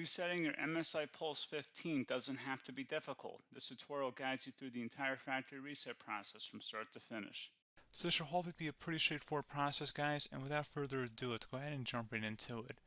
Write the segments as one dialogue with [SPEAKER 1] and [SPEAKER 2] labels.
[SPEAKER 1] Resetting your MSI Pulse 15 doesn't have to be difficult. This tutorial guides you through the entire factory reset process from start to finish.
[SPEAKER 2] So this should hopefully be a pretty straightforward process, guys, and without further ado, let's go ahead and jump right into it.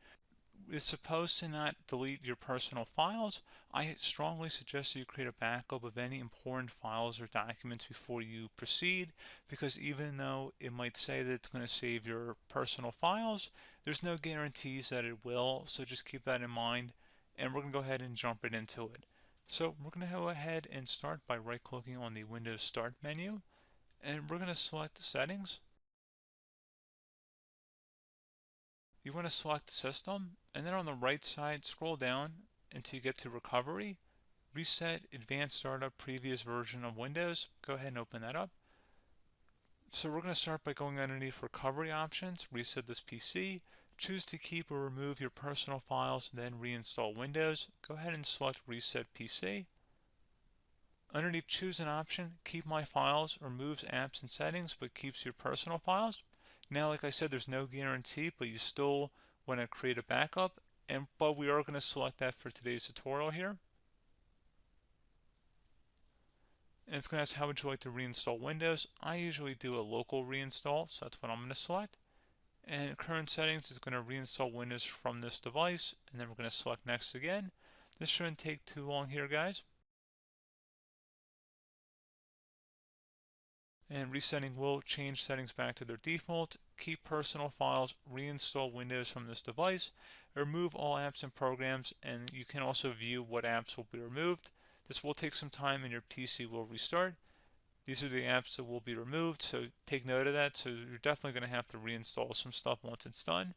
[SPEAKER 2] It's supposed to not delete your personal files. I strongly suggest that you create a backup of any important files or documents before you proceed, because even though it might say that it's going to save your personal files, there's no guarantees that it will, so just keep that in mind, and we're going to go ahead and jump right into it. So we're going to go ahead and start by right-clicking on the Windows Start menu, and we're going to select Settings. You want to select System, and then on the right side, scroll down until you get to Recovery. Reset Advanced Startup Previous Version of Windows. Go ahead and open that up. So we're going to start by going underneath Recovery Options, reset this PC, choose to keep or remove your personal files, then reinstall Windows. Go ahead and select Reset PC. Underneath Choose an option, Keep My Files removes apps and settings but keeps your personal files. Now, like I said, there's no guarantee, but you still want to create a backup, but we are going to select that for today's tutorial here. And it's going to ask how would you like to reinstall Windows. I usually do a local reinstall, so that's what I'm going to select. And current settings is going to reinstall Windows from this device, and then we're going to select next again. This shouldn't take too long here, guys. And resetting will change settings back to their default, keep personal files, reinstall Windows from this device, remove all apps and programs, and you can also view what apps will be removed. This will take some time and your PC will restart. These are the apps that will be removed, so take note of that. So you're definitely going to have to reinstall some stuff once it's done.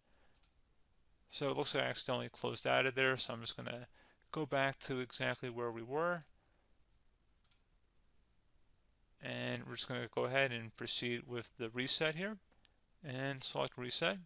[SPEAKER 2] So it looks like I accidentally closed out of there, so I'm just going to go back to exactly where we were. And we're just going to go ahead and proceed with the reset here and select reset.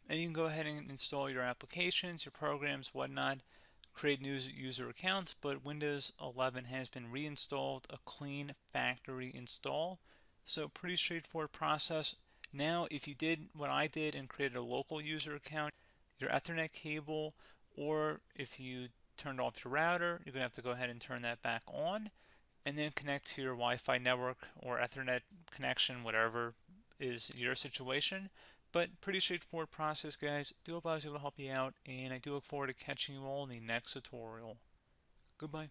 [SPEAKER 2] And you can go ahead and install your applications, your programs, whatnot, create new user accounts, but Windows 11 has been reinstalled, a clean factory install. So pretty straightforward process. Now, if you did what I did and created a local user account, your Ethernet cable, or if you turned off your router, you're going to have to go ahead and turn that back on and then connect to your Wi-Fi network or Ethernet connection, whatever is your situation. But pretty straightforward process, guys. Do hope I was able to help you out, and I do look forward to catching you all in the next tutorial. Goodbye.